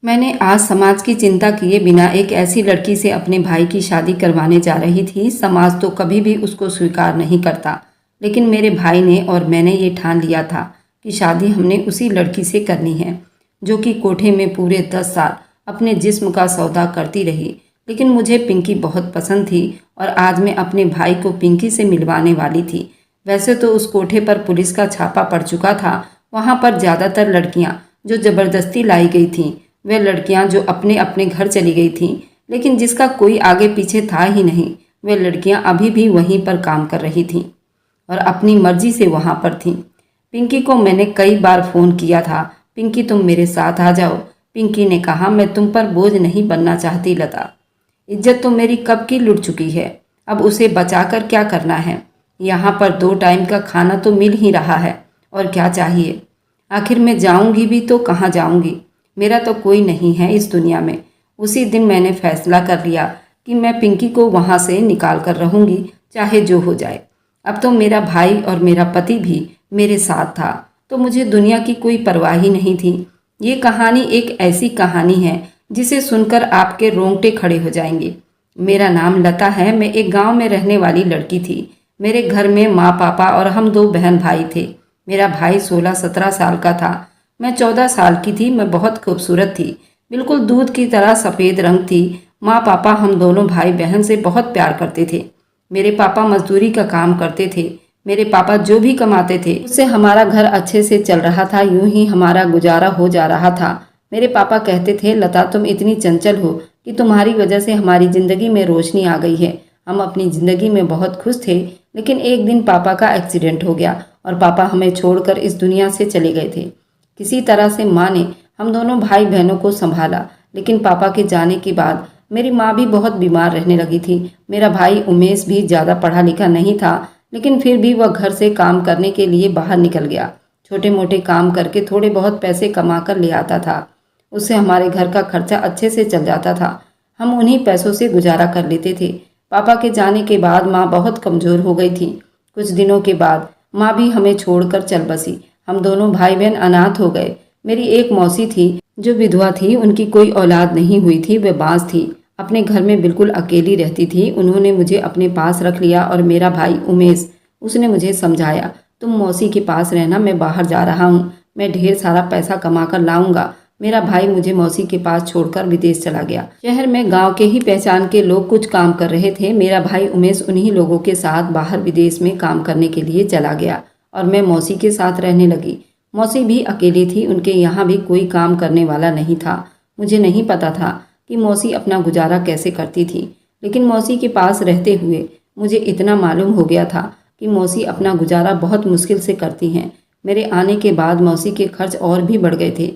मैंने आज समाज की चिंता किए बिना एक ऐसी लड़की से अपने भाई की शादी करवाने जा रही थी। समाज तो कभी भी उसको स्वीकार नहीं करता, लेकिन मेरे भाई ने और मैंने ये ठान लिया था कि शादी हमने उसी लड़की से करनी है जो कि कोठे में पूरे 10 साल अपने जिस्म का सौदा करती रही। लेकिन मुझे पिंकी बहुत पसंद थी और आज मैं अपने भाई को पिंकी से मिलवाने वाली थी। वैसे तो उस कोठे पर पुलिस का छापा पड़ चुका था। वहाँ पर ज़्यादातर लड़कियाँ जो ज़बरदस्ती लाई गई थीं, वे लड़कियां जो अपने अपने घर चली गई थीं, लेकिन जिसका कोई आगे पीछे था ही नहीं, वे लड़कियां अभी भी वहीं पर काम कर रही थीं और अपनी मर्जी से वहां पर थीं। पिंकी को मैंने कई बार फ़ोन किया था, पिंकी तुम मेरे साथ आ जाओ। पिंकी ने कहा मैं तुम पर बोझ नहीं बनना चाहती लता। इज्जत तो मेरी कब की लुट चुकी है, अब उसे बचाकर क्या करना है। यहाँ पर 2 टाइम का खाना तो मिल ही रहा है, और क्या चाहिए। आखिर मैं जाऊँगी भी तो कहाँ जाऊँगी, मेरा तो कोई नहीं है इस दुनिया में। उसी दिन मैंने फैसला कर लिया कि मैं पिंकी को वहाँ से निकाल कर रहूँगी, चाहे जो हो जाए। अब तो मेरा भाई और मेरा पति भी मेरे साथ था, तो मुझे दुनिया की कोई परवाह ही नहीं थी। ये कहानी एक ऐसी कहानी है जिसे सुनकर आपके रोंगटे खड़े हो जाएंगे। मेरा नाम लता है, मैं एक गांव में रहने वाली लड़की थी। मेरे घर में माँ पापा और हम 2 बहन भाई थे। मेरा भाई 16-17 साल का था, मैं 14 साल की थी। मैं बहुत खूबसूरत थी, बिल्कुल दूध की तरह सफ़ेद रंग थी। माँ पापा हम दोनों भाई बहन से बहुत प्यार करते थे। मेरे पापा मजदूरी का काम करते थे। मेरे पापा जो भी कमाते थे उससे हमारा घर अच्छे से चल रहा था, यूं ही हमारा गुजारा हो जा रहा था। मेरे पापा कहते थे लता तुम इतनी चंचल हो कि तुम्हारी वजह से हमारी ज़िंदगी में रोशनी आ गई है। हम अपनी ज़िंदगी में बहुत खुश थे, लेकिन एक दिन पापा का एक्सीडेंट हो गया और पापा हमें छोड़कर इस दुनिया से चले गए थे। किसी तरह से माँ ने हम दोनों भाई बहनों को संभाला, लेकिन पापा के जाने के बाद मेरी माँ भी बहुत बीमार रहने लगी थी। मेरा भाई उमेश भी ज़्यादा पढ़ा लिखा नहीं था, लेकिन फिर भी वह घर से काम करने के लिए बाहर निकल गया। छोटे मोटे काम करके थोड़े बहुत पैसे कमा कर ले आता था, उससे हमारे घर का खर्चा अच्छे से चल जाता था। हम उन्हीं पैसों से गुजारा कर लेते थे। पापा के जाने के बाद माँ बहुत कमज़ोर हो गई थी। कुछ दिनों के बाद माँ भी हमें छोड़कर चल बसी। हम दोनों भाई बहन अनाथ हो गए। मेरी एक मौसी थी जो विधवा थी, उनकी कोई औलाद नहीं हुई थी, वे बांझ थी, अपने घर में बिल्कुल अकेली रहती थी। उन्होंने मुझे अपने पास रख लिया और मेरा भाई उमेश, उसने मुझे समझाया तुम मौसी के पास रहना, मैं बाहर जा रहा हूँ, मैं ढेर सारा पैसा कमा कर लाऊंगा। मेरा भाई मुझे मौसी के पास छोड़कर विदेश चला गया। शहर में गांव के ही पहचान के लोग कुछ काम कर रहे थे। मेरा भाई उमेश उन्हीं लोगों के साथ बाहर विदेश में काम करने के लिए चला गया और मैं मौसी के साथ रहने लगी। मौसी भी अकेली थी, उनके यहाँ भी कोई काम करने वाला नहीं था। मुझे नहीं पता था कि मौसी अपना गुजारा कैसे करती थी, लेकिन मौसी के पास रहते हुए मुझे इतना मालूम हो गया था कि मौसी अपना गुजारा बहुत मुश्किल से करती हैं। मेरे आने के बाद मौसी के खर्च और भी बढ़ गए थे,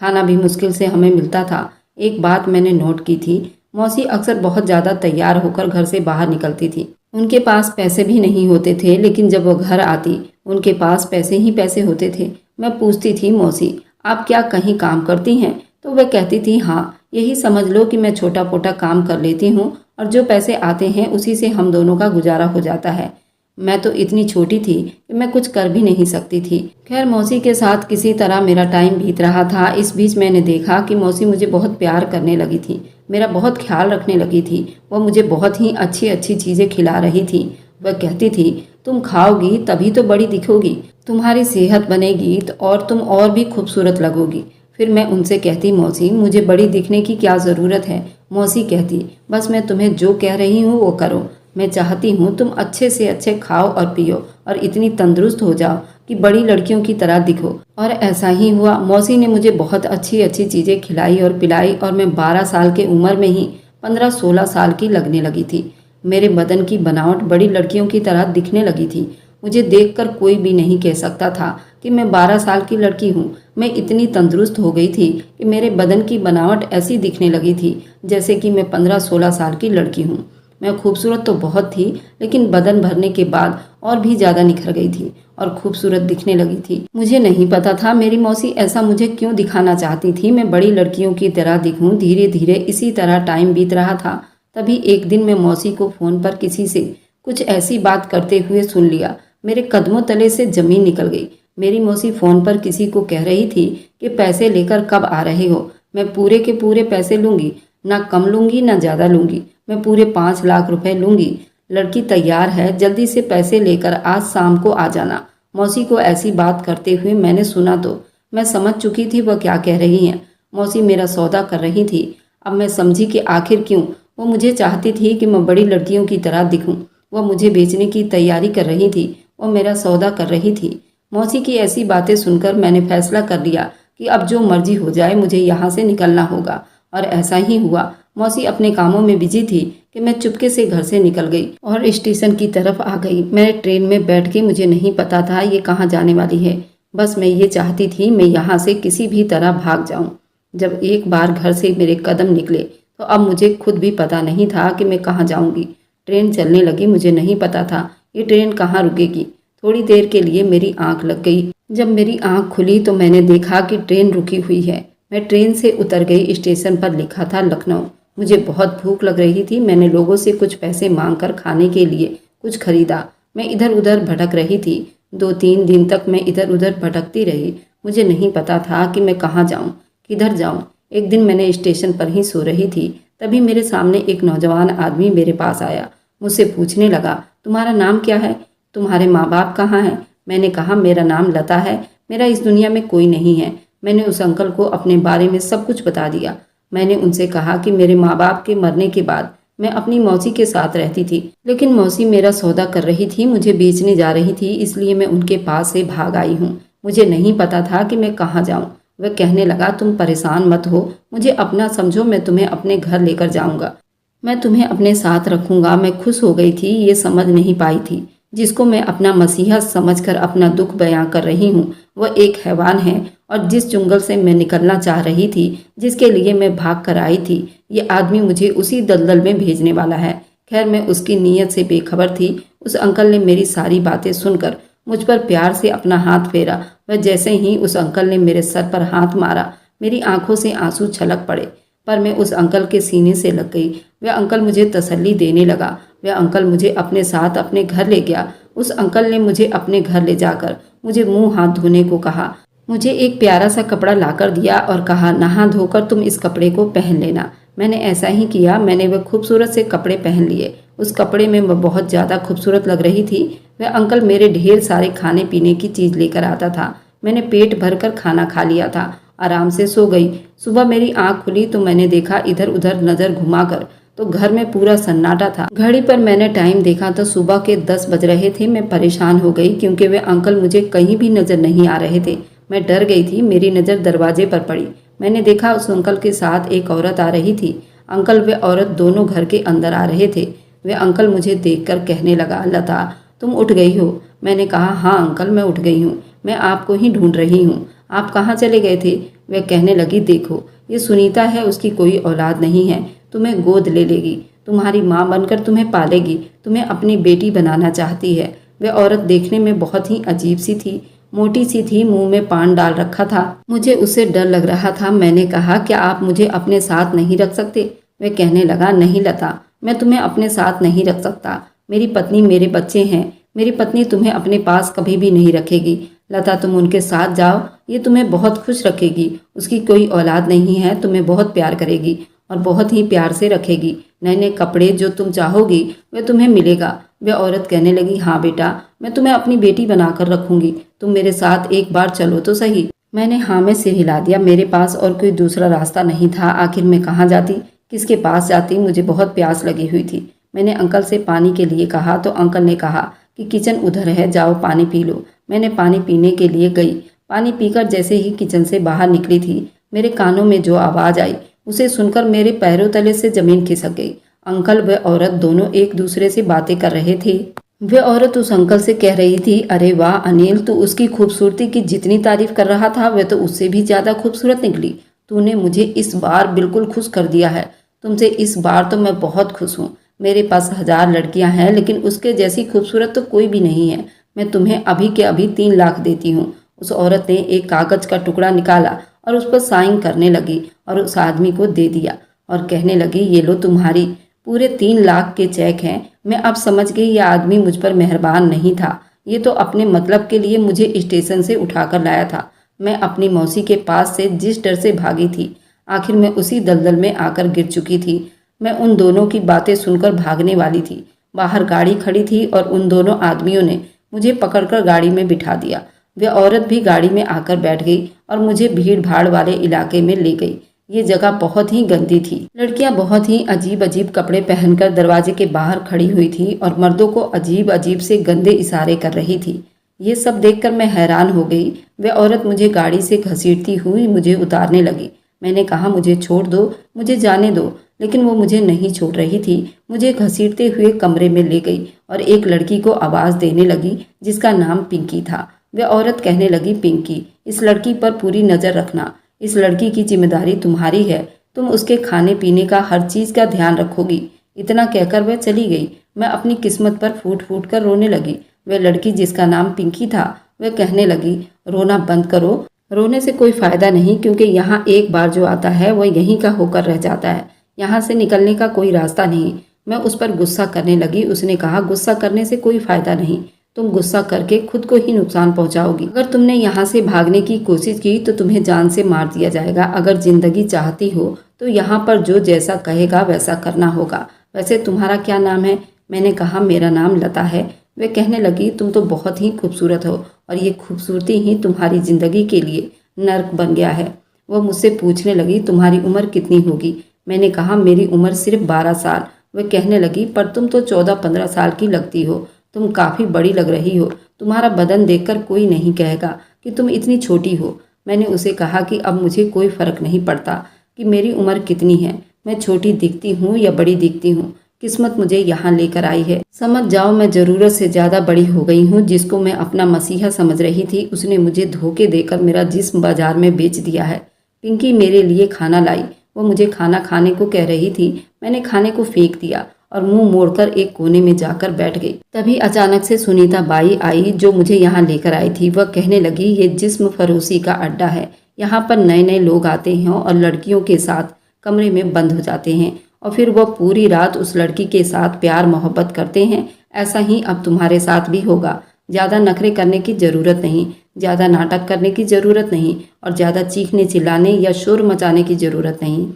खाना भी मुश्किल से हमें मिलता था। एक बात मैंने नोट की थी, मौसी अक्सर बहुत ज़्यादा तैयार होकर घर से बाहर निकलती थी। उनके पास पैसे भी नहीं होते थे, लेकिन जब वो घर आती उनके पास पैसे ही पैसे होते थे। मैं पूछती थी मौसी आप क्या कहीं काम करती हैं, तो वह कहती थी हाँ, यही समझ लो कि मैं छोटा मोटा काम कर लेती हूँ और जो पैसे आते हैं उसी से हम दोनों का गुजारा हो जाता है। मैं तो इतनी छोटी थी कि मैं कुछ कर भी नहीं सकती थी। खैर मौसी के साथ किसी तरह मेरा टाइम बीत रहा था। इस बीच मैंने देखा कि मौसी मुझे बहुत प्यार करने लगी थी, मेरा बहुत ख्याल रखने लगी थी। वह मुझे बहुत ही अच्छी अच्छी चीज़ें खिला रही थी। वह कहती थी तुम खाओगी तभी तो बड़ी दिखोगी, तुम्हारी सेहत बनेगी और तुम और भी खूबसूरत लगोगी। फिर मैं उनसे कहती मौसी मुझे बड़ी दिखने की क्या ज़रूरत है। मौसी कहती बस मैं तुम्हें जो कह रही हूँ वो करो, मैं चाहती हूँ तुम अच्छे से अच्छे खाओ और पियो और इतनी तंदुरुस्त हो जाओ कि बड़ी लड़कियों की तरह दिखो। और ऐसा ही हुआ। मौसी ने मुझे बहुत अच्छी अच्छी चीज़ें खिलाई और पिलाई और मैं 12 साल की उम्र में ही 15-16 साल की लगने लगी थी। मेरे बदन की बनावट बड़ी लड़कियों की तरह दिखने लगी थी। मुझे देखकर कोई भी नहीं कह सकता था कि मैं 12 साल की लड़की हूँ। मैं इतनी तंदुरुस्त हो गई थी कि मेरे बदन की बनावट ऐसी दिखने लगी थी जैसे कि मैं 15-16 साल की लड़की हूँ। मैं खूबसूरत तो बहुत थी, लेकिन बदन भरने के बाद और भी ज़्यादा निखर गई थी और खूबसूरत दिखने लगी थी। मुझे नहीं पता था मेरी मौसी ऐसा मुझे क्यों दिखाना चाहती थी, मैं बड़ी लड़कियों की तरह दिखूं। धीरे धीरे इसी तरह टाइम बीत रहा था। तभी एक दिन मैं मौसी को फ़ोन पर किसी से कुछ ऐसी बात करते हुए सुन लिया। मेरे कदमों तले से ज़मीन निकल गई। मेरी मौसी फ़ोन पर किसी को कह रही थी कि पैसे लेकर कब आ रहे हो। मैं पूरे के पूरे पैसे लूँगी, ना कम लूँगी ना ज़्यादा लूँगी। मैं पूरे 5 लाख रुपए लूँगी। लड़की तैयार है, जल्दी से पैसे लेकर आज शाम को आ जाना। मौसी को ऐसी बात करते हुए मैंने सुना तो मैं समझ चुकी थी वह क्या कह रही हैं। मौसी मेरा सौदा कर रही थी। अब मैं समझी कि आखिर क्यों वो मुझे चाहती थी कि मैं बड़ी लड़कियों की तरह दिखूं। वह मुझे बेचने की तैयारी कर रही थी, वह मेरा सौदा कर रही थी। मौसी की ऐसी बातें सुनकर मैंने फैसला कर लिया कि अब जो मर्जी हो जाए मुझे यहाँ से निकलना होगा। और ऐसा ही हुआ। मौसी अपने कामों में बिजी थी कि मैं चुपके से घर से निकल गई और स्टेशन की तरफ आ गई। मैं ट्रेन में बैठ के मुझे नहीं पता था ये कहाँ जाने वाली है। बस मैं ये चाहती थी मैं यहाँ से किसी भी तरह भाग जाऊँ। जब एक बार घर से मेरे कदम निकले तो अब मुझे खुद भी पता नहीं था कि मैं कहाँ जाऊँगी। ट्रेन चलने लगी, मुझे नहीं पता था ये ट्रेन कहाँ रुकेगी। थोड़ी देर के लिए मेरी आंख लग गई। जब मेरी आंख खुली तो मैंने देखा कि ट्रेन रुकी हुई है। मैं ट्रेन से उतर गई। स्टेशन पर लिखा था लखनऊ। मुझे बहुत भूख लग रही थी। मैंने लोगों से कुछ पैसे मांगकर खाने के लिए कुछ खरीदा। मैं इधर उधर भटक रही थी। 2-3 दिन तक मैं इधर उधर भटकती रही। मुझे नहीं पता था कि मैं कहाँ जाऊँ, किधर जाऊँ। एक दिन मैंने स्टेशन पर ही सो रही थी, तभी मेरे सामने एक नौजवान आदमी मेरे पास आया। मुझसे पूछने लगा, तुम्हारा नाम क्या है? तुम्हारे माँ बाप कहाँ हैं? मैंने कहा, मेरा नाम लता है, मेरा इस दुनिया में कोई नहीं है। मैंने उस अंकल को अपने बारे में सब कुछ बता दिया। मैंने उनसे कहा कि मेरे माँ बाप के मरने के बाद मैं अपनी मौसी के साथ रहती थी, लेकिन मौसी मेरा सौदा कर रही थी, मुझे बेचने जा रही थी, इसलिए मैं उनके पास से भाग आई हूँ। मुझे नहीं पता था कि मैं कहाँ जाऊँ। वह कहने लगा, तुम परेशान मत हो, मुझे अपना समझो, मैं तुम्हें अपने घर लेकर जाऊँगा, मैं तुम्हें अपने साथ रखूँगा। मैं खुश हो गई थी, ये समझ नहीं पाई थी जिसको मैं अपना मसीहा समझकर अपना दुख बयां कर रही हूँ वह एक हैवान है। और जिस जंगल से मैं निकलना चाह रही थी, जिसके लिए मैं भाग कर आई थी, ये आदमी मुझे उसी दलदल में भेजने वाला है। खैर, मैं उसकी नीयत से बेखबर थी। उस अंकल ने मेरी सारी बातें सुनकर मुझ पर प्यार से अपना हाथ फेरा। वह जैसे ही उस अंकल ने मेरे सर पर हाथ मारा, मेरी आंखों से आंसू छलक पड़े, पर मैं उस अंकल के सीने से लग गई। वह अंकल मुझे तसल्ली देने लगा। वह अंकल मुझे अपने साथ अपने घर ले गया। उस अंकल ने मुझे अपने घर ले जाकर मुझे मुंह हाथ धोने को कहा। मुझे एक प्यारा सा कपड़ा लाकर दिया और कहा, नहा धोकर तुम इस कपड़े को पहन लेना। मैंने ऐसा ही किया। मैंने वह खूबसूरत से कपड़े पहन लिए। उस कपड़े में मैं बहुत ज़्यादा खूबसूरत लग रही थी। वह अंकल मेरे ढेर सारे खाने पीने की चीज़ लेकर आता था। मैंने पेट भरकर खाना खा लिया था, आराम से सो गई। सुबह मेरी आंख खुली तो मैंने देखा इधर उधर नज़र घुमाकर तो घर में पूरा सन्नाटा था। घड़ी पर मैंने टाइम देखा तो सुबह के 10 बज रहे थे। मैं परेशान हो गई क्योंकि वे अंकल मुझे कहीं भी नजर नहीं आ रहे थे। मैं डर गई थी। मेरी नज़र दरवाजे पर पड़ी। मैंने देखा उस अंकल के साथ एक औरत आ रही थी। अंकल व औरत दोनों घर के अंदर आ रहे थे। वे अंकल मुझे देखकर कहने लगा, लता तुम उठ गई हो? मैंने कहा, हाँ अंकल, मैं उठ गई हूँ, मैं आपको ही ढूंढ रही हूँ। आप कहाँ चले गए थे? वह कहने लगी, देखो ये सुनीता है, उसकी कोई औलाद नहीं है, तुम्हें गोद ले लेगी, तुम्हारी माँ बनकर तुम्हें पालेगी, तुम्हें अपनी बेटी बनाना चाहती है। वह औरत देखने में बहुत ही अजीब सी थी, मोटी सी थी, मुंह में पान डाल रखा था। मुझे उससे डर लग रहा था। मैंने कहा, क्या आप मुझे अपने साथ नहीं रख सकते? वह कहने लगा, नहीं लता, मैं तुम्हें अपने साथ नहीं रख सकता। मेरी पत्नी, मेरे बच्चे हैं। मेरी पत्नी तुम्हें अपने पास कभी भी नहीं रखेगी। लता, तुम उनके साथ जाओ, ये तुम्हें बहुत खुश रखेगी। उसकी कोई औलाद नहीं है, तुम्हें बहुत प्यार करेगी और बहुत ही प्यार से रखेगी। नए नए कपड़े जो तुम चाहोगी वह तुम्हें मिलेगा। वह औरत कहने लगी, हाँ बेटा, मैं तुम्हें अपनी बेटी बनाकर रखूंगी, तुम मेरे साथ एक बार चलो तो सही। मैंने हाँ में सिर हिला दिया। मेरे पास और कोई दूसरा रास्ता नहीं था। आखिर मैं कहाँ जाती, किसके पास जाती? मुझे बहुत प्यास लगी हुई थी। मैंने अंकल से पानी के लिए कहा तो अंकल ने कहा कि किचन उधर है, जाओ पानी पी लो। मैंने पानी पीने के लिए गई। पानी पीकर जैसे ही किचन से बाहर निकली थी, मेरे कानों में जो आवाज़ आई उसे सुनकर मेरे पैरों तले से जमीन खिसक गई। अंकल व औरत दोनों एक दूसरे से बातें कर रहे थे। वह औरत उस अंकल से कह रही थी, अरे वाह अनिल, तू उसकी खूबसूरती की जितनी तारीफ कर रहा था वह तो उससे भी ज़्यादा खूबसूरत निकली। तूने मुझे इस बार बिल्कुल खुश कर दिया है। तुमसे इस बार तो मैं बहुत खुश हूँ। मेरे पास 1000 लड़कियाँ हैं, लेकिन उसके जैसी खूबसूरत तो कोई भी नहीं है। मैं तुम्हें अभी के अभी 3 लाख देती हूँ। उस औरत ने एक कागज का टुकड़ा निकाला और उस पर साइन करने लगी और उस आदमी को दे दिया और कहने लगी, ये लो तुम्हारी पूरे 3 लाख के चेक हैं। मैं अब समझ गई यह आदमी मुझ पर मेहरबान नहीं था। ये तो अपने मतलब के लिए मुझे स्टेशन से उठाकर लाया था। मैं अपनी मौसी के पास से जिस डर से भागी थी, आखिर मैं उसी दलदल में आकर गिर चुकी थी। मैं उन दोनों की बातें सुनकर भागने वाली थी। बाहर गाड़ी खड़ी थी और उन दोनों आदमियों ने मुझे पकड़कर गाड़ी में बिठा दिया। वह औरत भी गाड़ी में आकर बैठ गई और मुझे भीड़ भाड़ वाले इलाके में ले गई। ये जगह बहुत ही गंदी थी। लड़कियां बहुत ही अजीब अजीब कपड़े पहनकर दरवाजे के बाहर खड़ी हुई थी और मर्दों को अजीब अजीब से गंदे इशारे कर रही थी। ये सब देखकर मैं हैरान हो गई। वह औरत मुझे गाड़ी से घसीटती हुई मुझे उतारने लगी। मैंने कहा, मुझे छोड़ दो, मुझे जाने दो, लेकिन वो मुझे नहीं छोड़ रही थी। मुझे घसीटते हुए कमरे में ले गई और एक लड़की को आवाज़ देने लगी जिसका नाम पिंकी था। वह औरत कहने लगी, पिंकी, इस लड़की पर पूरी नज़र रखना। इस लड़की की जिम्मेदारी तुम्हारी है। तुम उसके खाने पीने का हर चीज़ का ध्यान रखोगी। इतना कहकर वह चली गई। मैं अपनी किस्मत पर फूट फूट कर रोने लगी। वह लड़की जिसका नाम पिंकी था, वह कहने लगी, रोना बंद करो। रोने से कोई फ़ायदा नहीं, क्योंकि यहाँ एक बार जो आता है वह यहीं का होकर रह जाता है। यहाँ से निकलने का कोई रास्ता नहीं। मैं उस पर गुस्सा करने लगी। उसने कहा, गुस्सा करने से कोई फ़ायदा नहीं। तुम गुस्सा करके खुद को ही नुकसान पहुंचाओगी। अगर तुमने यहाँ से भागने की कोशिश की तो तुम्हें जान से मार दिया जाएगा। अगर जिंदगी चाहती हो तो यहाँ पर जो जैसा कहेगा वैसा करना होगा। वैसे तुम्हारा क्या नाम है? मैंने कहा, मेरा नाम लता है। वे कहने लगी, तुम तो बहुत ही खूबसूरत हो और ये खूबसूरती ही तुम्हारी ज़िंदगी के लिए नर्क बन गया है। वह मुझसे पूछने लगी, तुम्हारी उम्र कितनी होगी? मैंने कहा, मेरी उम्र सिर्फ 12 साल। वह कहने लगी, पर तुम तो 14-15 साल की लगती हो। तुम काफ़ी बड़ी लग रही हो। तुम्हारा बदन देखकर कोई नहीं कहेगा कि तुम इतनी छोटी हो। मैंने उसे कहा कि अब मुझे कोई फ़र्क नहीं पड़ता कि मेरी उम्र कितनी है। मैं छोटी दिखती हूँ या बड़ी दिखती हूँ, किस्मत मुझे यहाँ लेकर आई है। समझ जाओ, मैं ज़रूरत से ज़्यादा बड़ी हो गई हूँ। जिसको मैं अपना मसीहा समझ रही थी, उसने मुझे धोखे देकर मेरा जिस्म बाजार में बेच दिया है। पिंकी मेरे लिए खाना लाई। वो मुझे खाना खाने को कह रही थी। मैंने खाने को फेंक दिया और मुंह मोड़कर एक कोने में जाकर बैठ गई। तभी अचानक से सुनीता बाई आई, जो मुझे यहाँ लेकर आई थी। वह कहने लगी, ये जिस्म फरोशी का अड्डा है। यहाँ पर नए नए लोग आते हैं और लड़कियों के साथ कमरे में बंद हो जाते हैं और फिर वह पूरी रात उस लड़की के साथ प्यार मोहब्बत करते हैं। ऐसा ही अब तुम्हारे साथ भी होगा। ज़्यादा नखरे करने की ज़रूरत नहीं, ज़्यादा नाटक करने की ज़रूरत नहीं और ज़्यादा चीखने चिल्लाने या शोर मचाने की ज़रूरत नहीं।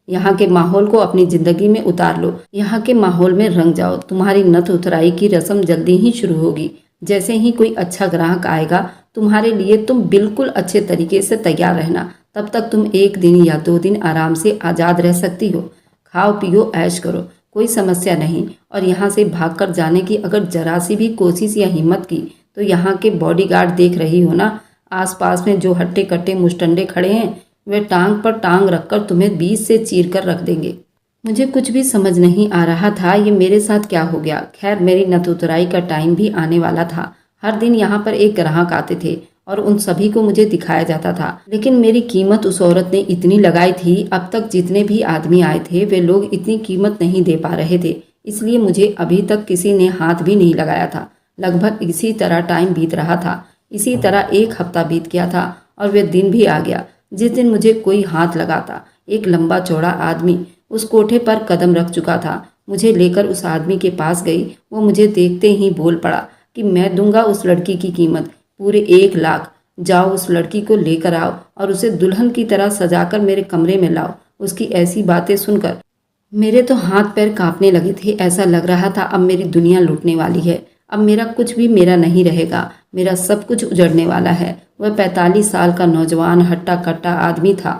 यहाँ के माहौल को अपनी ज़िंदगी में उतार लो। यहाँ के माहौल में रंग जाओ। तुम्हारी नथ उतराई की रस्म जल्दी ही शुरू होगी। जैसे ही कोई अच्छा ग्राहक आएगा तुम्हारे लिए, तुम बिल्कुल अच्छे तरीके से तैयार रहना। तब तक तुम 1 दिन या 2 दिन आराम से आज़ाद रह सकती हो। खाओ पियो ऐश करो, कोई समस्या नहीं। और यहाँ से भागकर जाने की अगर जरा सी भी कोशिश या हिम्मत की तो यहाँ के बॉडीगार्ड देख रही हो ना, आसपास में जो हट्टे कट्टे मुस्टंडे खड़े हैं, वे टांग पर टांग रखकर तुम्हें बीच से चीर कर रख देंगे। मुझे कुछ भी समझ नहीं आ रहा था ये मेरे साथ क्या हो गया। खैर, मेरी नथ उतराई का टाइम भी आने वाला था। हर दिन यहाँ पर एक ग्राहक आते थे और उन सभी को मुझे दिखाया जाता था, लेकिन मेरी कीमत उस औरत ने इतनी लगाई थी। अब तक जितने भी आदमी आए थे वे लोग इतनी कीमत नहीं दे पा रहे थे, इसलिए मुझे अभी तक किसी ने हाथ भी नहीं लगाया था। लगभग इसी तरह टाइम बीत रहा था। इसी तरह 1 हफ्ता बीत गया था और वह दिन भी आ गया जिस दिन मुझे कोई हाथ लगाता। एक लंबा चौड़ा आदमी उस कोठे पर कदम रख चुका था। मुझे लेकर उस आदमी के पास गई। वो मुझे देखते ही बोल पड़ा कि मैं दूंगा उस लड़की की कीमत पूरे 1 लाख। जाओ उस लड़की को लेकर आओ और उसे दुल्हन की तरह सजाकर मेरे कमरे में लाओ। उसकी ऐसी बातें सुनकर मेरे तो हाथ पैर कांपने लगे थे। ऐसा लग रहा था अब मेरी दुनिया लूटने वाली है। अब मेरा कुछ भी मेरा नहीं रहेगा। मेरा सब कुछ उजड़ने वाला है। वह 45 साल का नौजवान हट्टा कट्टा आदमी था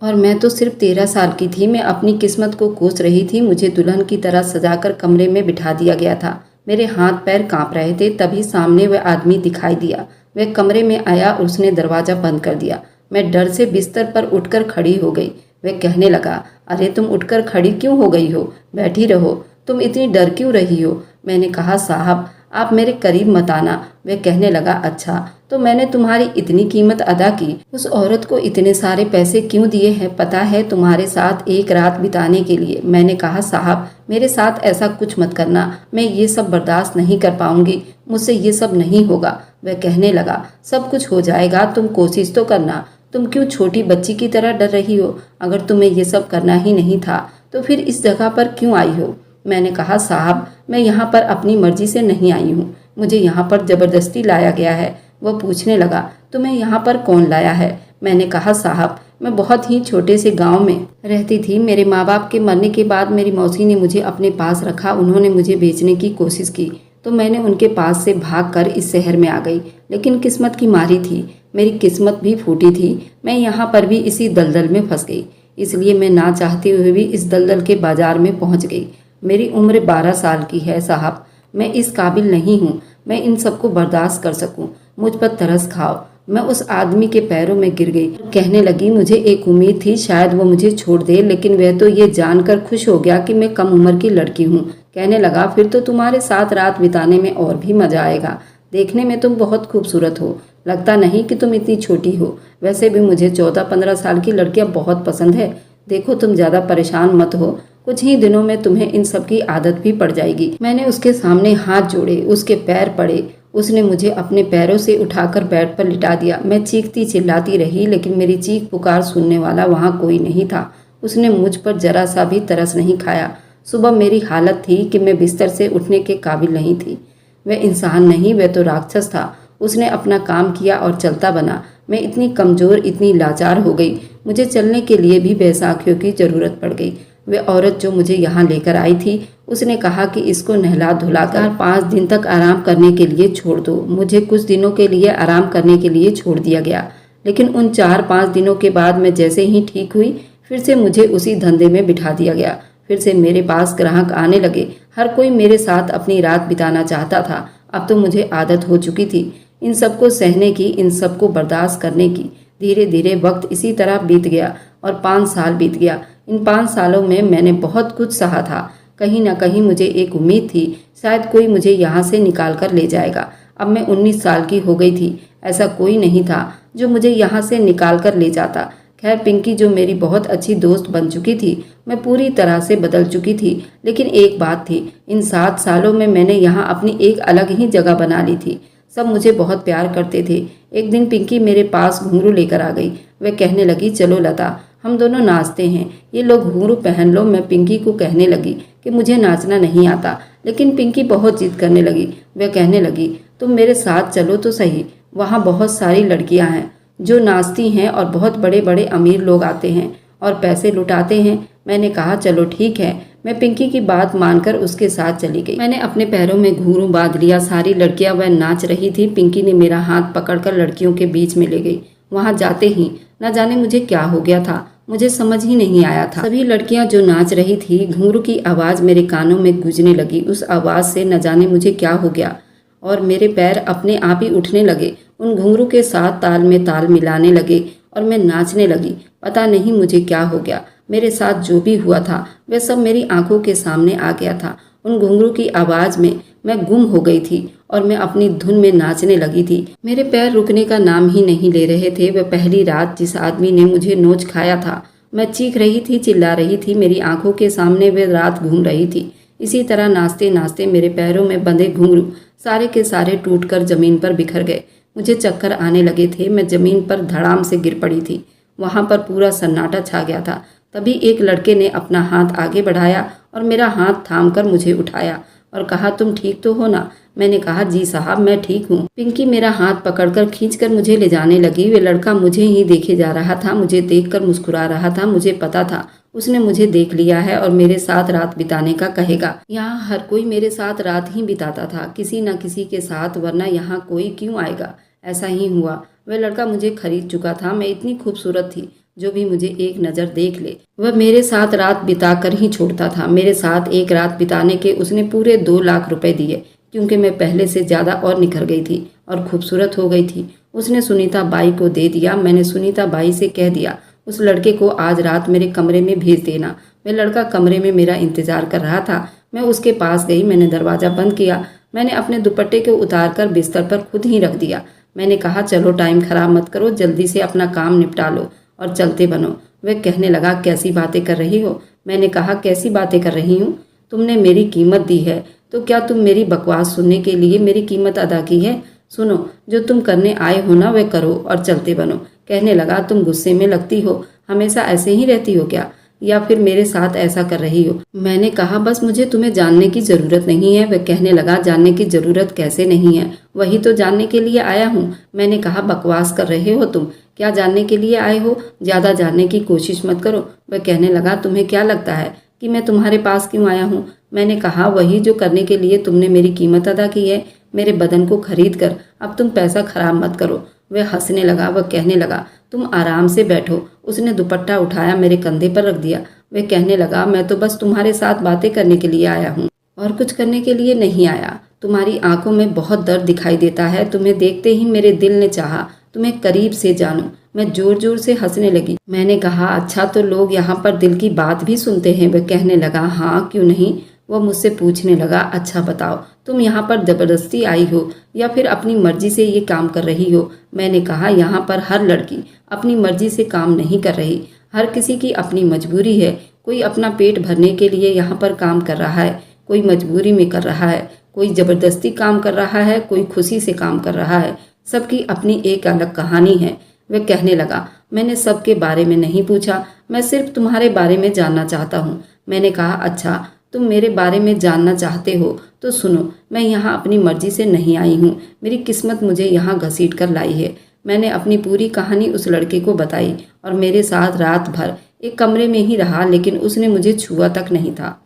और मैं तो सिर्फ 13 साल की थी। मैं अपनी किस्मत को कोस रही थी। मुझे दुल्हन की तरह सजाकर कमरे में बिठा दिया गया था। मेरे हाथ पैर कांप रहे थे। तभी सामने वह आदमी दिखाई दिया। वह कमरे में आया और उसने दरवाज़ा बंद कर दिया। मैं डर से बिस्तर पर उठकर खड़ी हो गई। वह कहने लगा, अरे तुम उठकर खड़ी क्यों हो गई हो? बैठी रहो। तुम इतनी डर क्यों रही हो? मैंने कहा, साहब आप मेरे करीब मत आना। वह कहने लगा, अच्छा तो मैंने तुम्हारी इतनी कीमत अदा की? उस औरत को इतने सारे पैसे क्यों दिए हैं पता है? तुम्हारे साथ 1 रात बिताने के लिए। मैंने कहा, साहब मेरे साथ ऐसा कुछ मत करना। मैं ये सब बर्दाश्त नहीं कर पाऊंगी। मुझसे ये सब नहीं होगा। वह कहने लगा, सब कुछ हो जाएगा, तुम कोशिश तो करना। तुम क्यों छोटी बच्ची की तरह डर रही हो? अगर तुम्हें ये सब करना ही नहीं था तो फिर इस जगह पर क्यों आई हो? मैंने कहा, साहब मैं यहाँ पर अपनी मर्जी से नहीं आई हूँ। मुझे यहाँ पर ज़बरदस्ती लाया गया है। वह पूछने लगा, तुम्हें यहाँ पर कौन लाया है? मैंने कहा, साहब मैं बहुत ही छोटे से गांव में रहती थी। मेरे माँ बाप के मरने के बाद मेरी मौसी ने मुझे अपने पास रखा। उन्होंने मुझे बेचने की कोशिश की तो मैंने उनके पास से भागकर इस शहर में आ गई। लेकिन किस्मत की मारी थी, मेरी किस्मत भी फूटी थी। मैं यहाँ पर भी इसी दलदल में फंस गई। इसलिए मैं ना चाहते हुए भी इस दलदल के बाजार में पहुँच गई। मेरी उम्र 12 साल की है साहब। मैं इस काबिल नहीं हूँ मैं इन सबको बर्दाश्त कर सकूँ। मुझ पर तरस खाओ। मैं उस आदमी के पैरों में गिर गई। कहने लगी, मुझे एक उम्मीद थी शायद वो मुझे छोड़ दे, लेकिन वह तो ये जानकर खुश हो गया कि मैं कम उम्र की लड़की हूँ। कहने लगा, फिर तो तुम्हारे साथ रात बिताने में और भी मजा आएगा। देखने में तुम बहुत खूबसूरत हो, लगता नहीं कि तुम इतनी छोटी हो। वैसे भी मुझे 14-15 साल की लड़कियां बहुत पसंद है। देखो तुम ज़्यादा परेशान मत हो, कुछ ही दिनों में तुम्हें इन सब की आदत भी पड़ जाएगी। मैंने उसके सामने हाथ जोड़े, उसके पैर पड़े। उसने मुझे अपने पैरों से उठाकर बेड पर लिटा दिया। मैं चीखती चिल्लाती रही, लेकिन मेरी चीख पुकार सुनने वाला वहाँ कोई नहीं था। उसने मुझ पर जरा सा भी तरस नहीं खाया। सुबह मेरी हालत थी कि मैं बिस्तर से उठने के काबिल नहीं थी। वह इंसान नहीं, वह तो राक्षस था। उसने अपना काम किया और चलता बना। मैं इतनी कमज़ोर, इतनी लाचार हो गई, मुझे चलने के लिए भी बैसाखियों की ज़रूरत पड़ गई। वह औरत जो मुझे यहाँ लेकर आई थी, उसने कहा कि इसको नहला धुलाकर 5 दिन तक आराम करने के लिए छोड़ दो। मुझे कुछ दिनों के लिए आराम करने के लिए छोड़ दिया गया, लेकिन उन 4-5 दिनों के बाद मैं जैसे ही ठीक हुई, फिर से मुझे उसी धंधे में बिठा दिया गया। फिर से मेरे पास ग्राहक आने लगे। हर कोई मेरे साथ अपनी रात बिताना चाहता था। अब तो मुझे आदत हो चुकी थी इन सबको सहने की, इन सबको बर्दाश्त करने की। धीरे धीरे वक्त इसी तरह बीत गया और 5 साल बीत गया। इन 5 सालों में मैंने बहुत कुछ सहा था। कहीं ना कहीं मुझे एक उम्मीद थी, शायद कोई मुझे यहाँ से निकाल कर ले जाएगा। अब मैं 19 साल की हो गई थी। ऐसा कोई नहीं था जो मुझे यहाँ से निकाल कर ले जाता। खैर, पिंकी जो मेरी बहुत अच्छी दोस्त बन चुकी थी, मैं पूरी तरह से बदल चुकी थी। लेकिन एक बात थी, इन 7 सालों में मैंने यहाँ अपनी एक अलग ही जगह बना ली थी। सब मुझे बहुत प्यार करते थे। एक दिन पिंकी मेरे पास घुंघरू लेकर आ गई। वह कहने लगी, चलो लता, हम दोनों नाचते हैं, ये लो घुंघरू पहन लो। मैं पिंकी को कहने लगी कि मुझे नाचना नहीं आता, लेकिन पिंकी बहुत जिद करने लगी। वह कहने लगी, तुम मेरे साथ चलो तो सही, वहाँ बहुत सारी लड़कियाँ हैं जो नाचती हैं और बहुत बड़े बड़े अमीर लोग आते हैं और पैसे लुटाते हैं। मैंने कहा, चलो ठीक है। मैं पिंकी की बात मानकर उसके साथ चली गई। मैंने अपने पैरों में घुंघरू बांध लिया। सारी लड़कियां वह नाच रही थी। पिंकी ने मेरा हाथ पकड़कर लड़कियों के बीच में ले गई। वहां जाते ही न जाने मुझे क्या हो गया था, मुझे समझ ही नहीं आया था। सभी लड़कियां जो नाच रही थी, घुंघरू की आवाज़ मेरे कानों में गूंजने लगी। उस आवाज़ से न जाने मुझे क्या हो गया और मेरे पैर अपने आप ही उठने लगे। उन घुंघरू के साथ ताल में ताल मिलाने लगे और मैं नाचने लगी। पता नहीं मुझे क्या हो गया। मेरे साथ जो भी हुआ था वह सब मेरी आंखों के सामने आ गया था। उन घुंघरू की आवाज़ में मैं गुम हो गई थी और मैं अपनी धुन में नाचने लगी थी। मेरे पैर रुकने का नाम ही नहीं ले रहे थे। वह पहली रात जिस आदमी ने मुझे नोच खाया था, मैं चीख रही थी, चिल्ला रही थी। मेरी आंखों के सामने वह रात घूम रही थी। इसी तरह नाचते नाचते मेरे पैरों में बंधे घुंघरू सारे के सारे टूटकर जमीन पर बिखर गए। मुझे चक्कर आने लगे थे। मैं जमीन पर धड़ाम से गिर पड़ी थी। वहां पर पूरा सन्नाटा छा गया था। तभी एक लड़के ने अपना हाथ आगे बढ़ाया और मेरा हाथ थामकर मुझे उठाया और कहा, तुम ठीक तो हो ना? मैंने कहा, जी साहब, मैं ठीक हूँ। पिंकी मेरा हाथ पकड़कर खींचकर मुझे ले जाने लगी। वे लड़का मुझे ही देखे जा रहा था, मुझे देखकर मुस्कुरा रहा था। मुझे पता था उसने मुझे देख लिया है और मेरे साथ रात बिताने का कहेगा। यहाँ हर कोई मेरे साथ रात ही बिताता था, किसी न किसी के साथ, वरना यहाँ कोई क्यों आएगा। ऐसा ही हुआ। वह लड़का मुझे खरीद चुका था। मैं इतनी खूबसूरत थी, जो भी मुझे एक नज़र देख ले वह मेरे साथ रात बिता कर ही छोड़ता था। मेरे साथ एक रात बिताने के उसने पूरे 2 लाख रुपए दिए, क्योंकि मैं पहले से ज़्यादा और निखर गई थी और खूबसूरत हो गई थी। उसने सुनीता बाई को दे दिया। मैंने सुनीता बाई से कह दिया, उस लड़के को आज रात मेरे कमरे में भेज देना। वह लड़का कमरे में मेरा इंतजार कर रहा था। मैं उसके पास गई। मैंने दरवाज़ा बंद किया। मैंने अपने दुपट्टे को उतार कर बिस्तर पर खुद ही रख दिया। मैंने कहा, चलो टाइम खराब मत करो, जल्दी से अपना काम निपटा लो और चलते बनो। वह कहने लगा, कैसी बातें कर रही हो? मैंने कहा, कैसी बातें कर रही हूँ? तुमने मेरी कीमत दी है, तो क्या तुम मेरी बकवास सुनने के लिए मेरी कीमत अदा की है? सुनो, जो तुम करने आए हो ना, वह करो और चलते बनो। कहने लगा, तुम गुस्से में लगती हो, हमेशा ऐसे ही रहती हो क्या, या फिर मेरे साथ ऐसा कर रही हो? मैंने कहा, बस मुझे तुम्हें जानने की ज़रूरत नहीं है। वह कहने लगा, जानने की ज़रूरत कैसे नहीं है, वही तो जानने के लिए आया हूँ। मैंने कहा, बकवास कर रहे हो तुम, क्या जानने के लिए आए हो? ज़्यादा जानने की कोशिश मत करो। वह कहने लगा, तुम्हें क्या लगता है कि मैं तुम्हारे पास क्यों आया हूँ? मैंने कहा, वही जो करने के लिए तुमने मेरी कीमत अदा की है, मेरे बदन को खरीद कर। अब तुम पैसा खराब मत करो। वह हंसने लगा। वह कहने लगा, तुम आराम से बैठो। उसने दुपट्टा उठाया, मेरे कंधे पर रख दिया। वह कहने लगा, मैं तो बस तुम्हारे साथ बातें करने के लिए आया हूँ और कुछ करने के लिए नहीं आया। तुम्हारी आंखों में बहुत दर्द दिखाई देता है। तुम्हें देखते ही मेरे दिल ने चाहा तुम्हें करीब से जानूं। मैं जोर जोर से हंसने लगी। मैंने कहा, अच्छा तो लोग यहाँ पर दिल की बात भी सुनते हैं? वह कहने लगा, हाँ क्यों नहीं। वह मुझसे पूछने लगा, अच्छा बताओ, तुम यहाँ पर जबरदस्ती आई हो या फिर अपनी मर्जी से ये काम कर रही हो? मैंने कहा, यहाँ पर हर लड़की अपनी मर्जी से काम नहीं कर रही। हर किसी की अपनी मजबूरी है। कोई अपना पेट भरने के लिए यहाँ पर काम कर रहा है, कोई मजबूरी में कर रहा है, कोई ज़बरदस्ती काम कर रहा है, कोई खुशी से काम कर रहा है। सबकी अपनी एक अलग कहानी है। वह कहने लगा, मैंने सबके बारे में नहीं पूछा, मैं सिर्फ तुम्हारे बारे में जानना चाहता हूँ। मैंने कहा, अच्छा तुम मेरे बारे में जानना चाहते हो तो सुनो, मैं यहाँ अपनी मर्जी से नहीं आई हूँ। मेरी किस्मत मुझे यहाँ घसीट कर लाई है। मैंने अपनी पूरी कहानी उस लड़के को बताई और मेरे साथ रात भर एक कमरे में ही रहा, लेकिन उसने मुझे छुआ तक नहीं था।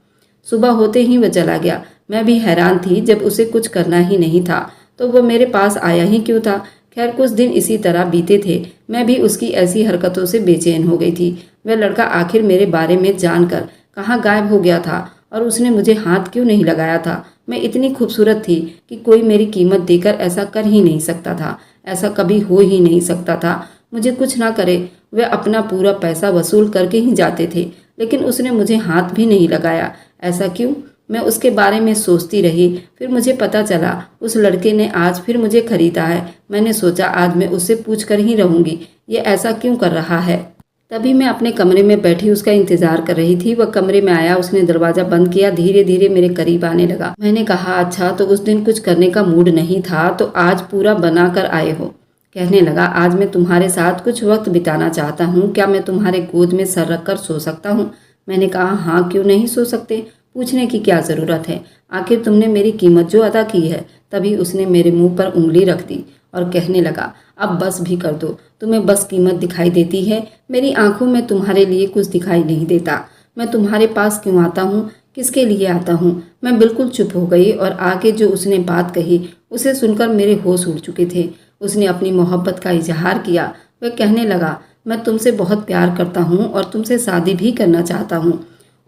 सुबह होते ही वह चला गया। मैं भी हैरान थी, जब उसे कुछ करना ही नहीं था तो वह मेरे पास आया ही क्यों था। खैर कुछ दिन इसी तरह बीते थे। मैं भी उसकी ऐसी हरकतों से बेचैन हो गई थी। वह लड़का आखिर मेरे बारे में जानकर कहाँ गायब हो गया था और उसने मुझे हाथ क्यों नहीं लगाया था? मैं इतनी खूबसूरत थी कि कोई मेरी कीमत देकर ऐसा कर ही नहीं सकता था। ऐसा कभी हो ही नहीं सकता था। मुझे कुछ ना करे, वे अपना पूरा पैसा वसूल करके ही जाते थे, लेकिन उसने मुझे हाथ भी नहीं लगाया। ऐसा क्यों? मैं उसके बारे में सोचती रही। फिर मुझे पता चला उस लड़के ने आज फिर मुझे खरीदा है। मैंने सोचा आज मैं उससे पूछ कर ही रहूँगी, ये ऐसा क्यों कर रहा है। तभी मैं अपने कमरे में बैठी उसका इंतजार कर रही थी। वह कमरे में आया, उसने दरवाज़ा बंद किया, धीरे धीरे मेरे करीब आने लगा। मैंने कहा, अच्छा तो उस दिन कुछ करने का मूड नहीं था तो आज पूरा बना कर आए हो? कहने लगा, आज मैं तुम्हारे साथ कुछ वक्त बिताना चाहता हूँ। क्या मैं तुम्हारे गोद में सर रख कर सो सकता हूँ? मैंने कहा, हाँ क्यों नहीं सो सकते, पूछने की क्या ज़रूरत है, आखिर तुमने मेरी कीमत जो अदा की है। तभी उसने मेरे मुंह पर उंगली रख दी और कहने लगा, अब बस भी कर दो, तुम्हें बस कीमत दिखाई देती है, मेरी आंखों में तुम्हारे लिए कुछ दिखाई नहीं देता। मैं तुम्हारे पास क्यों आता हूँ, किसके लिए आता हूँ? मैं बिल्कुल चुप हो गई और आगे जो उसने बात कही उसे सुनकर मेरे होश उड़ चुके थे। उसने अपनी मोहब्बत का इजहार किया। वह कहने लगा, मैं तुमसे बहुत प्यार करता हूँ और तुमसे शादी भी करना चाहता हूँ।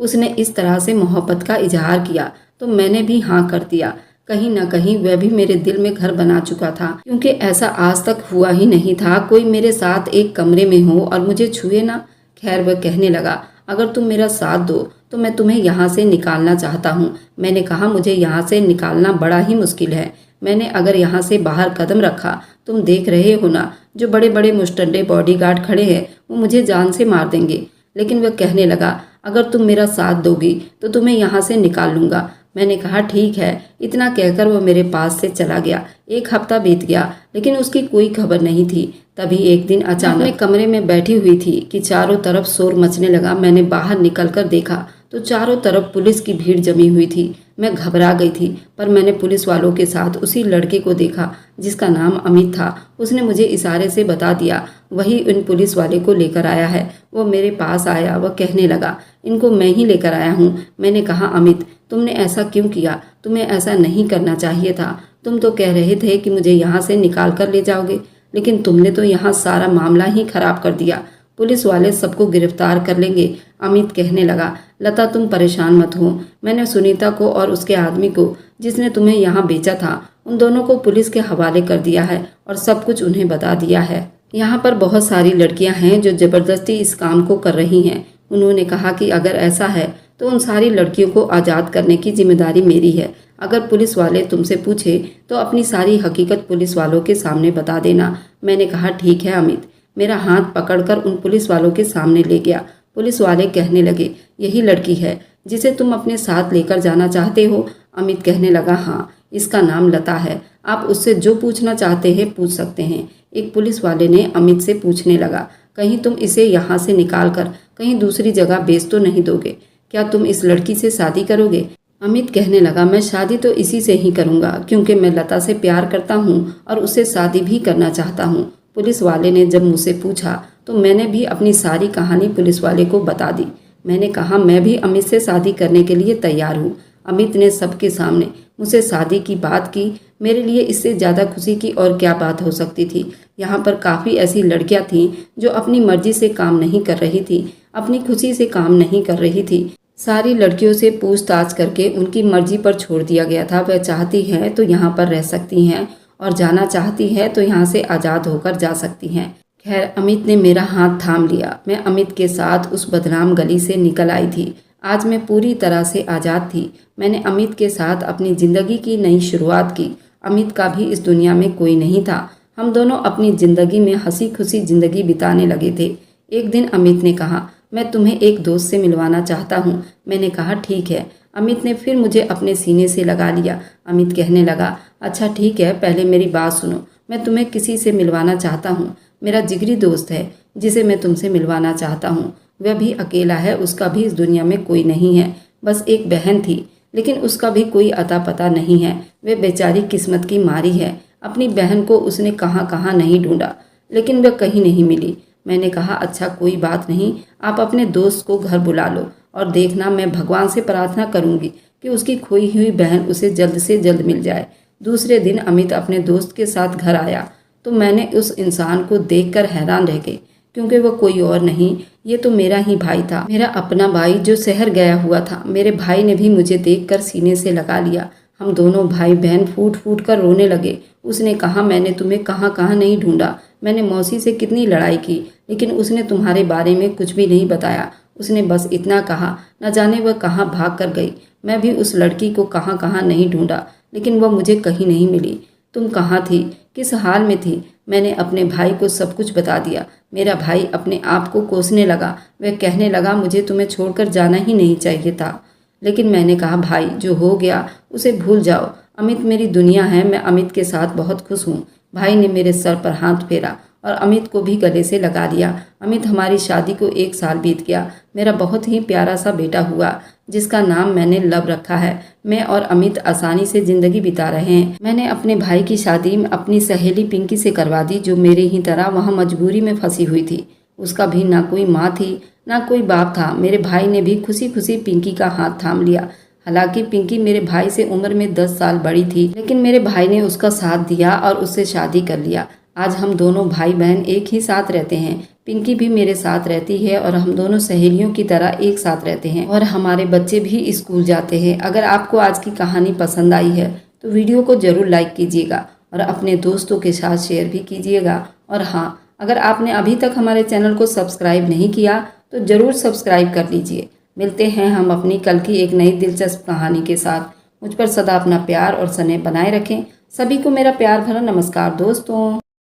उसने इस तरह से मोहब्बत का इजहार किया तो मैंने भी हाँ कर दिया। कहीं ना कहीं वह भी मेरे दिल में घर बना चुका था, क्योंकि ऐसा आज तक हुआ ही नहीं था कोई मेरे साथ एक कमरे में हो और मुझे छुए ना। खैर वह कहने लगा, अगर तुम मेरा साथ दो तो मैं तुम्हें यहाँ से निकालना चाहता हूँ। मैंने कहा, मुझे यहाँ से निकालना बड़ा ही मुश्किल है। मैंने अगर यहाँ से बाहर कदम रखा, तुम देख रहे हो ना, जो बड़े बड़े मुस्टंडे बॉडीगार्ड खड़े हैं वो मुझे जान से मार देंगे। लेकिन वह कहने लगा, अगर तुम मेरा साथ दोगी तो तुम्हें यहाँ से निकाल लूँगा। मैंने कहा, ठीक है। इतना कहकर वह मेरे पास से चला गया। एक हफ्ता बीत गया लेकिन उसकी कोई खबर नहीं थी। तभी एक दिन अचानक कमरे में बैठी हुई थी कि चारों तरफ शोर मचने लगा। मैंने बाहर निकलकर देखा तो चारों तरफ पुलिस की भीड़ जमी हुई थी। मैं घबरा गई थी, पर मैंने पुलिस वालों के साथ उसी लड़के को देखा जिसका नाम अमित था। उसने मुझे इशारे से बता दिया, वही उन पुलिस वाले को लेकर आया है। वो मेरे पास आया। वह कहने लगा, इनको मैं ही लेकर आया हूँ। मैंने कहा, अमित तुमने ऐसा क्यों किया? तुम्हें ऐसा नहीं करना चाहिए था। तुम तो कह रहे थे कि मुझे यहाँ से निकाल कर ले जाओगे, लेकिन तुमने तो यहाँ सारा मामला ही खराब कर दिया। पुलिस वाले सबको गिरफ्तार कर लेंगे। अमित कहने लगा, लता तुम परेशान मत हो। मैंने सुनीता को और उसके आदमी को जिसने तुम्हें यहाँ बेचा था, उन दोनों को पुलिस के हवाले कर दिया है और सब कुछ उन्हें बता दिया है। यहाँ पर बहुत सारी लड़कियाँ हैं जो ज़बरदस्ती इस काम को कर रही हैं। उन्होंने कहा कि अगर ऐसा है तो उन सारी लड़कियों को आज़ाद करने की जिम्मेदारी मेरी है। अगर पुलिस वाले तुमसे पूछे तो अपनी सारी हकीकत पुलिस वालों के सामने बता देना। मैंने कहा, ठीक है अमित। मेरा हाथ पकड़कर उन पुलिस वालों के सामने ले गया। पुलिस वाले कहने लगे, यही लड़की है जिसे तुम अपने साथ लेकर जाना चाहते हो? अमित कहने लगा, हाँ, इसका नाम लता है। आप उससे जो पूछना चाहते हैं पूछ सकते हैं। एक पुलिस वाले ने अमित से पूछने लगा, कहीं तुम इसे यहाँ से निकाल कर कहीं दूसरी जगह बेच तो नहीं दोगे? क्या तुम इस लड़की से शादी करोगे? अमित कहने लगा, मैं शादी तो इसी से ही करूँगा, क्योंकि मैं लता से प्यार करता हूँ और उससे शादी भी करना चाहता हूँ। पुलिस वाले ने जब मुझसे पूछा तो मैंने भी अपनी सारी कहानी पुलिस वाले को बता दी। मैंने कहा मैं भी अमित से शादी करने के लिए तैयार हूँ। अमित ने सबके सामने मुझसे शादी की बात की। मेरे लिए इससे ज़्यादा खुशी की और क्या बात हो सकती थी। यहाँ पर काफ़ी ऐसी लड़कियाँ थीं जो अपनी मर्जी से काम नहीं कर रही थी, अपनी खुशी से काम नहीं कर रही थी। सारी लड़कियों से पूछताछ करके उनकी मर्जी पर छोड़ दिया गया था। वह चाहती हैं तो यहाँ पर रह सकती हैं और जाना चाहती है तो यहाँ से आज़ाद होकर जा सकती हैं। खैर अमित ने मेरा हाथ थाम लिया। मैं अमित के साथ उस बदनाम गली से निकल आई थी। आज मैं पूरी तरह से आज़ाद थी। मैंने अमित के साथ अपनी ज़िंदगी की नई शुरुआत की। अमित का भी इस दुनिया में कोई नहीं था। हम दोनों अपनी ज़िंदगी में हंसी खुशी ज़िंदगी बिताने लगे थे। एक दिन अमित ने कहा मैं तुम्हें एक दोस्त से मिलवाना चाहता हूँ। मैंने कहा ठीक है। अमित ने फिर मुझे अपने सीने से लगा लिया। अमित कहने लगा अच्छा ठीक है, पहले मेरी बात सुनो। मैं तुम्हें किसी से मिलवाना चाहता हूँ। मेरा जिगरी दोस्त है जिसे मैं तुमसे मिलवाना चाहता हूँ। वह भी अकेला है, उसका भी इस दुनिया में कोई नहीं है। बस एक बहन थी लेकिन उसका भी कोई अता पता नहीं है। वह बेचारी किस्मत की मारी है। अपनी बहन को उसने कहाँ कहाँ नहीं ढूंढा लेकिन वह कहीं नहीं मिली। मैंने कहा अच्छा कोई बात नहीं, आप अपने दोस्त को घर बुला लो और देखना मैं भगवान से प्रार्थना करूंगी कि उसकी खोई हुई बहन उसे जल्द से जल्द मिल जाए। दूसरे दिन अमित अपने दोस्त के साथ घर आया तो मैंने उस इंसान को देखकर हैरान रह गई क्योंकि वह कोई और नहीं, ये तो मेरा ही भाई था, मेरा अपना भाई जो शहर गया हुआ था। मेरे भाई ने भी मुझे देखकर सीने से लगा लिया। हम दोनों भाई बहन फूट फूट कर रोने लगे। उसने कहा मैंने तुम्हें कहाँ कहाँ नहीं ढूंढा, मैंने मौसी से कितनी लड़ाई की लेकिन उसने तुम्हारे बारे में कुछ भी नहीं बताया। उसने बस इतना कहा, न जाने वह कहाँ भाग कर गई। मैं भी उस लड़की को कहाँ कहाँ नहीं ढूंढा लेकिन वह मुझे कहीं नहीं मिली। तुम कहाँ थी, किस हाल में थी? मैंने अपने भाई को सब कुछ बता दिया। मेरा भाई अपने आप को कोसने लगा। वह कहने लगा मुझे तुम्हें छोड़कर जाना ही नहीं चाहिए था। लेकिन मैंने कहा भाई जो हो गया उसे भूल जाओ। अमित मेरी दुनिया है, मैं अमित के साथ बहुत खुश हूँ। भाई ने मेरे सर पर हाथ फेरा और अमित को भी गले से लगा लिया। अमित हमारी शादी को 1 साल बीत गया। मेरा बहुत ही प्यारा सा बेटा हुआ जिसका नाम मैंने लव रखा है। मैं और अमित आसानी से जिंदगी बिता रहे हैं। मैंने अपने भाई की शादी अपनी सहेली पिंकी से करवा दी जो मेरे ही तरह वहाँ मजबूरी में फंसी हुई थी। उसका भी ना कोई माँ थी ना कोई बाप था। मेरे भाई ने भी खुशी खुशी पिंकी का हाथ थाम लिया। हालांकि पिंकी मेरे भाई से उम्र में 10 साल बड़ी थी लेकिन मेरे भाई ने उसका साथ दिया और उससे शादी कर लिया। आज हम दोनों भाई बहन एक ही साथ रहते हैं। पिंकी भी मेरे साथ रहती है और हम दोनों सहेलियों की तरह एक साथ रहते हैं और हमारे बच्चे भी स्कूल जाते हैं। अगर आपको आज की कहानी पसंद आई है तो वीडियो को जरूर लाइक कीजिएगा और अपने दोस्तों के साथ शेयर भी कीजिएगा। और हाँ, अगर आपने अभी तक हमारे चैनल को सब्सक्राइब नहीं किया तो ज़रूर सब्सक्राइब कर लीजिए। मिलते हैं हम अपनी कल की एक नई दिलचस्प कहानी के साथ। मुझ पर सदा अपना प्यार और स्नेह बनाए रखें। सभी को मेरा प्यार भरा नमस्कार दोस्तों।